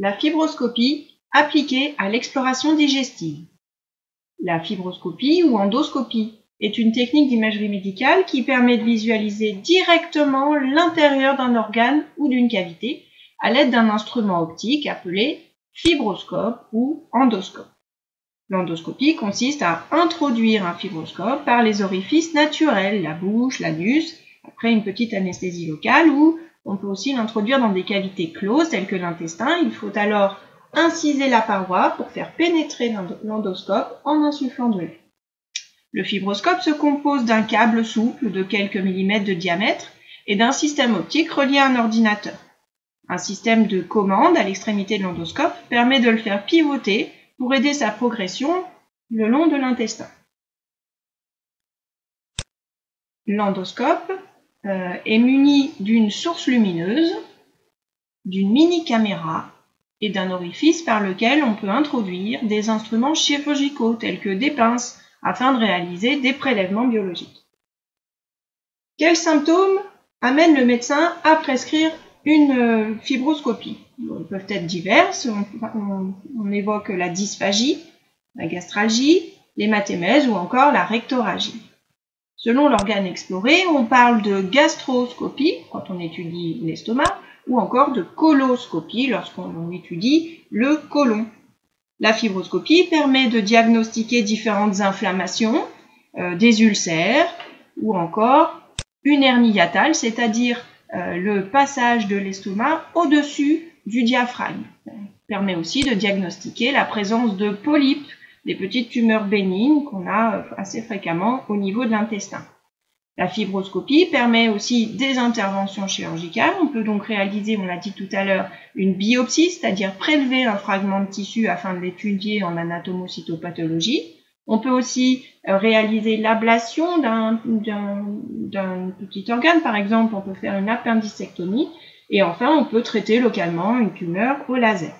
La fibroscopie appliquée à l'exploration digestive. La fibroscopie ou endoscopie est une technique d'imagerie médicale qui permet de visualiser directement l'intérieur d'un organe ou d'une cavité à l'aide d'un instrument optique appelé fibroscope ou endoscope. L'endoscopie consiste à introduire un fibroscope par les orifices naturels, la bouche, l'anus, après une petite anesthésie locale, ou on peut aussi l'introduire dans des cavités closes telles que l'intestin. Il faut alors inciser la paroi pour faire pénétrer l'endoscope en insufflant de l'air. Le fibroscope se compose d'un câble souple de quelques millimètres de diamètre et d'un système optique relié à un ordinateur. Un système de commande à l'extrémité de l'endoscope permet de le faire pivoter pour aider sa progression le long de l'intestin. L'endoscope est muni d'une source lumineuse, d'une mini-caméra et d'un orifice par lequel on peut introduire des instruments chirurgicaux tels que des pinces afin de réaliser des prélèvements biologiques. Quels symptômes amènent le médecin à prescrire une fibroscopie? Ils peuvent être diverses. On évoque la dysphagie, la gastralgie, l'hématémèse ou encore la rectorragie. Selon l'organe exploré, on parle de gastroscopie quand on étudie l'estomac ou encore de coloscopie lorsqu'on étudie le côlon. La fibroscopie permet de diagnostiquer différentes inflammations, des ulcères ou encore une hernie hiatale, c'est-à-dire le passage de l'estomac au-dessus du diaphragme. Ça permet aussi de diagnostiquer la présence de polypes, des petites tumeurs bénignes qu'on a assez fréquemment au niveau de l'intestin. La fibroscopie permet aussi des interventions chirurgicales. On peut donc réaliser, on l'a dit tout à l'heure, une biopsie, c'est-à-dire prélever un fragment de tissu afin de l'étudier en anatomocytopathologie. On peut aussi réaliser l'ablation d'un petit organe, par exemple, on peut faire une appendicectomie. Et enfin, on peut traiter localement une tumeur au laser.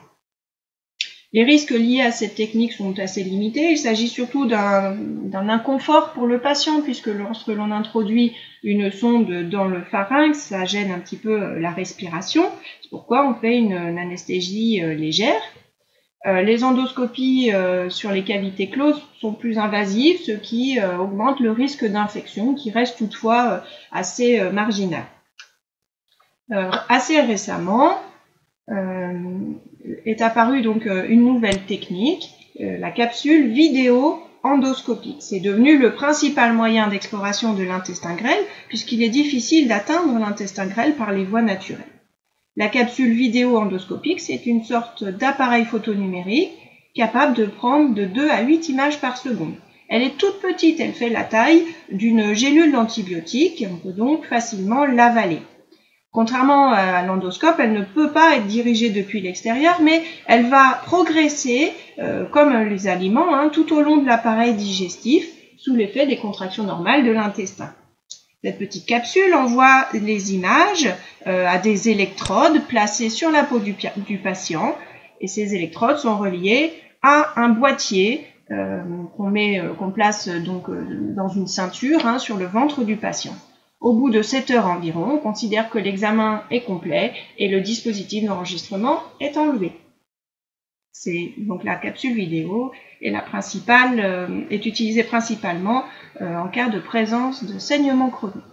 Les risques liés à cette technique sont assez limités. Il s'agit surtout d'un inconfort pour le patient, puisque lorsque l'on introduit une sonde dans le pharynx, ça gêne un petit peu la respiration. C'est pourquoi on fait une anesthésie légère. Les endoscopies sur les cavités closes sont plus invasives, ce qui augmente le risque d'infection, qui reste toutefois assez marginal. Assez récemment, est apparue donc une nouvelle technique, la capsule vidéo endoscopique. C'est devenu le principal moyen d'exploration de l'intestin grêle, puisqu'il est difficile d'atteindre l'intestin grêle par les voies naturelles. La capsule vidéo endoscopique, c'est une sorte d'appareil photo numérique capable de prendre de 2 à 8 images par seconde. Elle est toute petite, elle fait la taille d'une gélule d'antibiotiques et on peut donc facilement l'avaler. Contrairement à l'endoscope, elle ne peut pas être dirigée depuis l'extérieur, mais elle va progresser, comme les aliments, tout au long de l'appareil digestif, sous l'effet des contractions normales de l'intestin. Cette petite capsule envoie les images à des électrodes placées sur la peau du patient, et ces électrodes sont reliées à un boîtier qu'on place donc dans une ceinture sur le ventre du patient. Au bout de 7 heures environ, on considère que l'examen est complet et le dispositif d'enregistrement est enlevé. Donc la capsule vidéo est utilisée principalement en cas de présence de saignement chronique.